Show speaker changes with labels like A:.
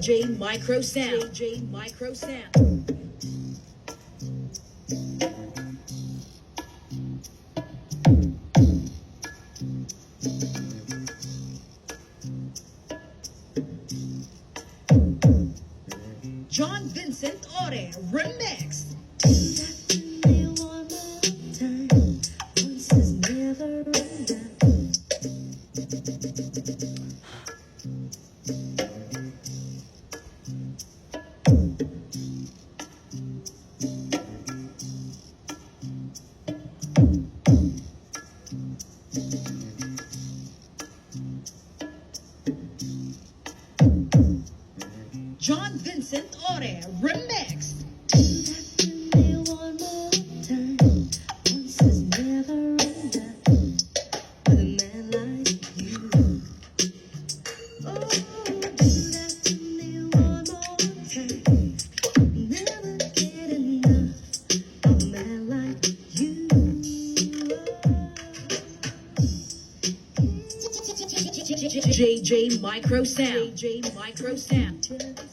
A: J Micro Sound. J Micro Sound. John Vincent Ore Remix. John Vincent Ore Remix. J Micro Sound. J Micro Sound.